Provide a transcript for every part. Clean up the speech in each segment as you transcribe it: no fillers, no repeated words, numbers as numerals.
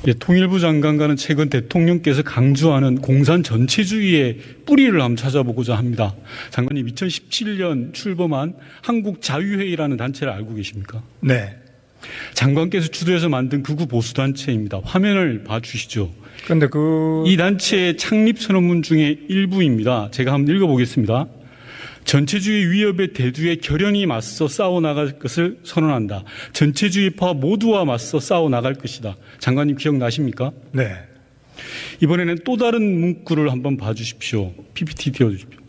예, 통일부 장관과는 최근 대통령께서 강조하는 공산 전체주의의 뿌리를 한번 찾아보고자 합니다. 장관님, 2017년 출범한 한국자유회의라는 단체를 알고 계십니까? 네. 장관께서 주도해서 만든 극우 보수단체입니다. 화면을 봐주시죠. 그런데 이 단체의 창립 선언문 중에 일부입니다. 제가 한번 읽어보겠습니다. 전체주의 위협의 대두에 결연히 맞서 싸워나갈 것을 선언한다. 전체주의파 모두와 맞서 싸워나갈 것이다. 장관님 기억나십니까? 네. 이번에는 또 다른 문구를 한번 봐주십시오. PPT 띄워주십시오.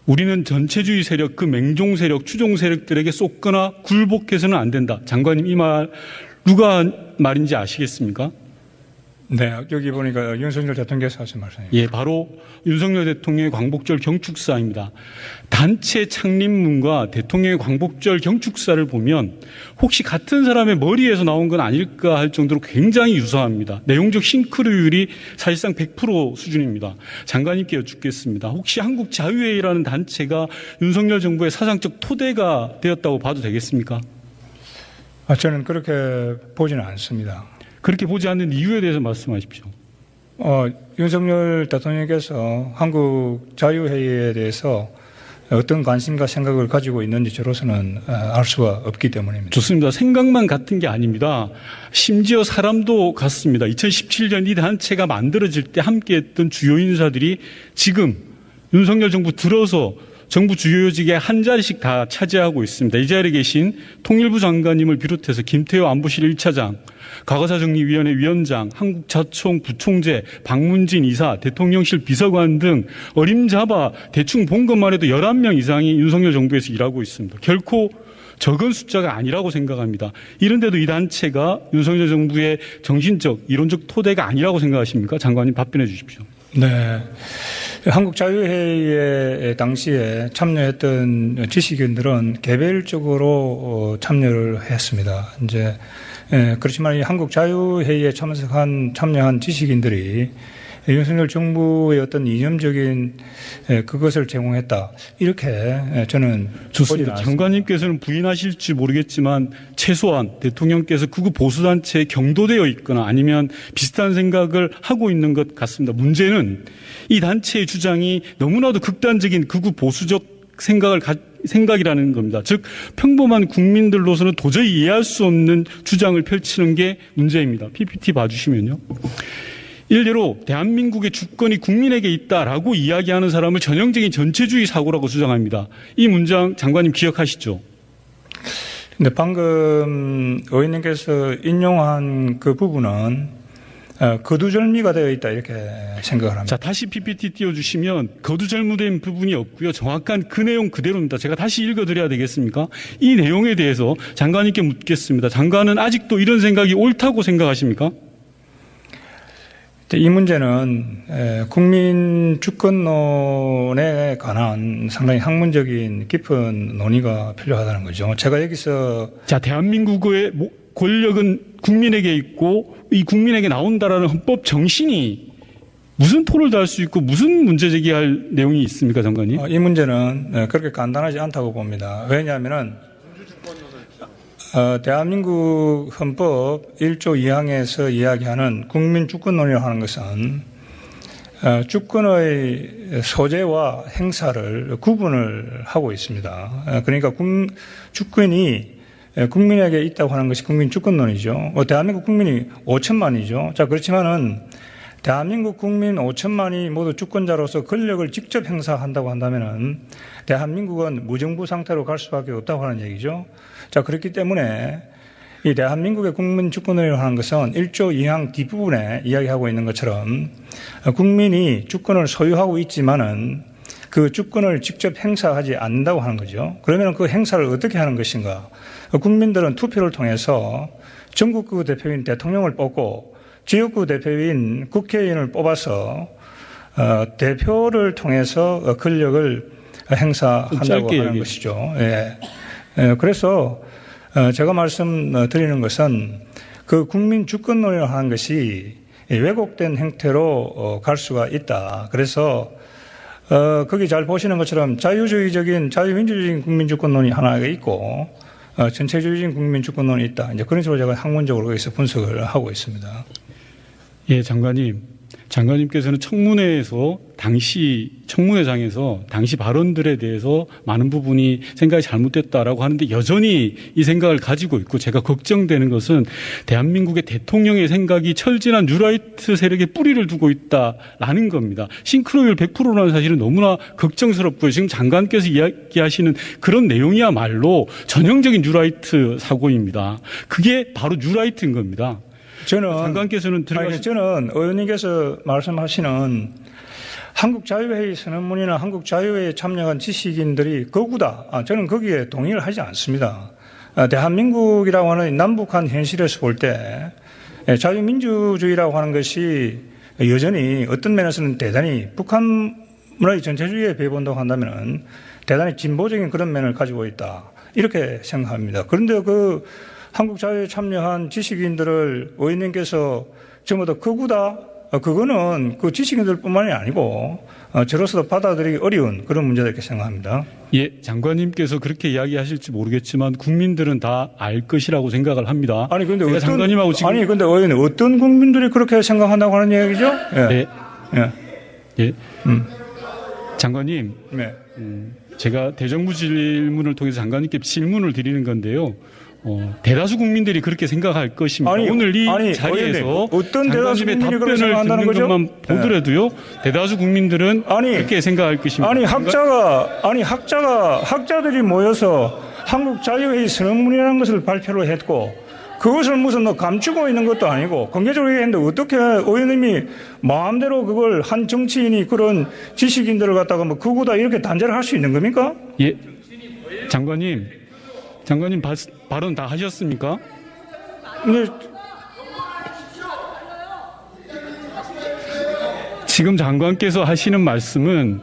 우리는 전체주의 세력, 그 맹종 세력, 추종 세력들에게 쏟거나 굴복해서는 안 된다. 장관님, 이 말 누가 말인지 아시겠습니까? 네, 여기 보니까 윤석열 대통령께서 하신 말씀입니다. 예, 바로 윤석열 대통령의 광복절 경축사입니다. 단체 창립문과 대통령의 광복절 경축사를 보면 혹시 같은 사람의 머리에서 나온 건 아닐까 할 정도로 굉장히 유사합니다. 내용적 싱크로율이 사실상 100% 수준입니다. 장관님께 여쭙겠습니다. 혹시 한국자유회의라는 단체가 윤석열 정부의 사상적 토대가 되었다고 봐도 되겠습니까? 저는 그렇게 보지는 않습니다. 그렇게 보지 않는 이유에 대해서 말씀하십시오. 윤석열 대통령께서 한국 자유회의에 대해서 어떤 관심과 생각을 가지고 있는지 저로서는 알 수가 없기 때문입니다. 좋습니다. 생각만 같은 게 아닙니다. 심지어 사람도 같습니다. 2017년 이 단체가 만들어질 때 함께했던 주요 인사들이 지금 윤석열 정부 들어서 정부 주요 요직에 한 자리씩 다 차지하고 있습니다. 이 자리에 계신 통일부 장관님을 비롯해서 김태호 안보실 1차장, 과거사정리위원회 위원장, 한국자총 부총재, 박문진 이사, 대통령실 비서관 등 어림잡아 대충 본 것만 해도 11명 이상이 윤석열 정부에서 일하고 있습니다. 결코 적은 숫자가 아니라고 생각합니다. 이런데도 이 단체가 윤석열 정부의 정신적, 이론적 토대가 아니라고 생각하십니까? 장관님 답변해 주십시오. 네. 한국자유회의에 당시에 참여했던 지식인들은 개별적으로 참여를 했습니다. 이제 그렇지만 이 한국자유회의에 참여한 지식인들이 윤석열 정부의 어떤 이념적인 그것을 제공했다. 이렇게 저는 좋습니다. 장관님께서는 부인하실지 모르겠지만 최소한 대통령께서 극우 보수단체에 경도되어 있거나 아니면 비슷한 생각을 하고 있는 것 같습니다. 문제는 이 단체의 주장이 너무나도 극단적인 극우 보수적 생각이라는 겁니다. 즉 평범한 국민들로서는 도저히 이해할 수 없는 주장을 펼치는 게 문제입니다. PPT 봐주시면요. 일례로 대한민국의 주권이 국민에게 있다라고 이야기하는 사람을 전형적인 전체주의 사고라고 주장합니다. 이 문장 장관님 기억하시죠? 근데 방금 의원님께서 인용한 그 부분은 거두절미가 되어 있다 이렇게 생각을 합니다. 자, 다시 PPT 띄워주시면 거두절미된 부분이 없고요. 정확한 그 내용 그대로입니다. 제가 다시 읽어드려야 되겠습니까? 이 내용에 대해서 장관님께 묻겠습니다. 장관은 아직도 이런 생각이 옳다고 생각하십니까? 이 문제는 국민 주권론에 관한 상당히 학문적인 깊은 논의가 필요하다는 거죠. 제가 여기서 대한민국의 권력은 국민에게 있고 이 국민에게 나온다라는 헌법 정신이 무슨 토를 달 수 있고 무슨 문제 제기할 내용이 있습니까, 장관님? 이 문제는 그렇게 간단하지 않다고 봅니다. 왜냐하면은 대한민국 헌법 1조 2항에서 이야기하는 국민 주권론이라고 하는 것은 주권의 소재와 행사를 구분을 하고 있습니다. 그러니까 주권이 국민에게 있다고 하는 것이 국민 주권론이죠. 대한민국 국민이 5천만이죠. 자, 그렇지만은 대한민국 국민 5천만이 모두 주권자로서 권력을 직접 행사한다고 한다면은 대한민국은 무정부 상태로 갈 수밖에 없다고 하는 얘기죠. 자, 그렇기 때문에 이 대한민국의 국민 주권론이라고 하는 것은 1조 2항 뒷부분에 이야기하고 있는 것처럼 국민이 주권을 소유하고 있지만은 그 주권을 직접 행사하지 않는다고 하는 거죠. 그러면 그 행사를 어떻게 하는 것인가? 국민들은 투표를 통해서 전국구 대표인 대통령을 뽑고 지역구 대표인 국회의원을 뽑아서 대표를 통해서 권력을 행사한다고 하는 것이죠. 예. 그래서 제가 말씀드리는 것은 그 국민 주권론이라고 하는 것이 왜곡된 형태로 갈 수가 있다. 그래서 거기 잘 보시는 것처럼 자유주의적인 자유민주적인 국민주권론이 하나가 있고 전체주의적인 국민 주권론이 있다. 이제 그런 식으로 제가 학문적으로 여기서 분석을 하고 있습니다. 예, 장관님께서는 청문회장에서 당시 발언들에 대해서 많은 부분이 생각이 잘못됐다라고 하는데 여전히 이 생각을 가지고 있고 제가 걱정되는 것은 대한민국의 대통령의 생각이 철진한 뉴라이트 세력에 뿌리를 두고 있다라는 겁니다. 싱크로율 100%라는 사실은 너무나 걱정스럽고요. 지금 장관께서 이야기하시는 그런 내용이야말로 전형적인 뉴라이트 사고입니다. 그게 바로 뉴라이트인 겁니다. 장관께서는 저는 의원님께서 말씀하시는 한국자유회의 선언문이나 한국자유회의에 참여한 지식인들이 거구다. 저는 거기에 동의를 하지 않습니다. 대한민국이라고 하는 남북한 현실에서 볼 때 자유민주주의라고 하는 것이 여전히 어떤 면에서는 대단히 북한 문화의 전체주의에 비해본다고 한다면 대단히 진보적인 그런 면을 가지고 있다. 이렇게 생각합니다. 그런데 그 한국자유에 참여한 지식인들을 의원님께서 전부 다 거구다. 그거는 그 지식인들뿐만이 아니고 저로서도 받아들이기 어려운 그런 문제다 이렇게 생각합니다. 예, 장관님께서 그렇게 이야기하실지 모르겠지만 국민들은 다 알 것이라고 생각을 합니다. 아니 근데 장관님하고 지금 근데 의원님 어떤 국민들이 그렇게 생각한다고 하는 얘기죠? 예. 예. 예. 장관님. 네. 제가 대정부 질문을 통해서 장관님께 질문을 드리는 건데요. 대다수 국민들이 그렇게 생각할 것입니다. 오늘 이 자리에서 어떤 대다수 장관님의 국민이 그렇게 답변을 생각한다는 듣는 거죠? 것만 보더라도요. 대다수 국민들은 그렇게 생각할 것입니다. 학자들이 모여서 한국 자유회의 선언문이라는 것을 발표를 했고 그것을 무슨 감추고 있는 것도 아니고 공개적으로 얘기했는데 어떻게 의원님이 마음대로 그걸 한 정치인이 그런 지식인들을 갖다가 뭐 그거다 이렇게 단죄를 할 수 있는 겁니까? 예, 장관님 발언 다 하셨습니까? 네. 지금 장관께서 하시는 말씀은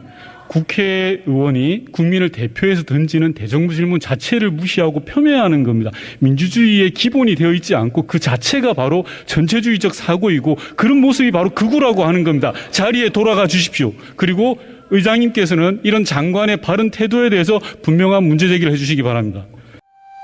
국회의원이 국민을 대표해서 던지는 대정부 질문 자체를 무시하고 폄훼하는 겁니다. 민주주의의 기본이 되어 있지 않고 그 자체가 바로 전체주의적 사고이고 그런 모습이 바로 극우라고 하는 겁니다. 자리에 돌아가 주십시오. 그리고 의장님께서는 이런 장관의 바른 태도에 대해서 분명한 문제 제기를 해 주시기 바랍니다.